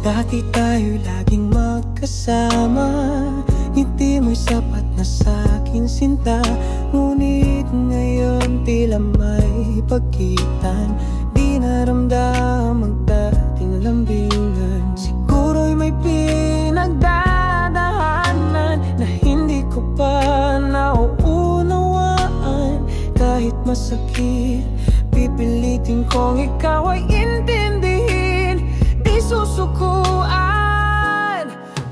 Dati tayo laging magkasama, ngiti mo'y sapat na sa'kin sinta. Ngunit ngayon tila may pagitan, di naramdam ang dating lambingan. Siguro'y may pinagdadaanan na hindi ko pa nauunawaan. Kahit masakit, pipilitin kong ikaw ay intindihin, di susukuan.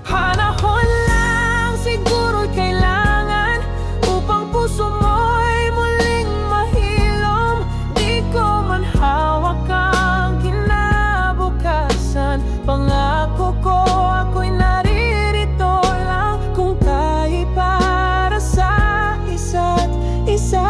Panahon lang siguro'y kailangan upang puso mo'y muling mahilom. Di ko man hawak ang kinabukasan, pangako ko ako'y naririto lang kung tayo'y para sa isa't isa.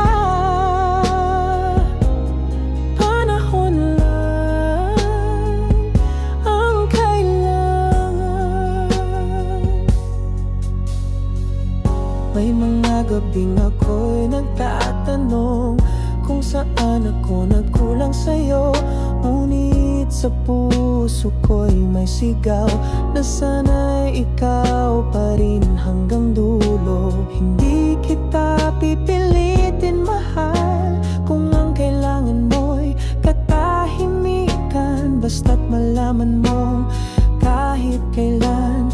May mga gabing ako'y nagtatanong kung saan ako nagkulang sa'yo. Ngunit sa puso ko'y may sigaw na sana'y ikaw pa rin hanggang dulo. Hindi kita pipilitin, mahal, kung ang kailangan mo'y katahimikan. Basta't malaman mong kahit kailan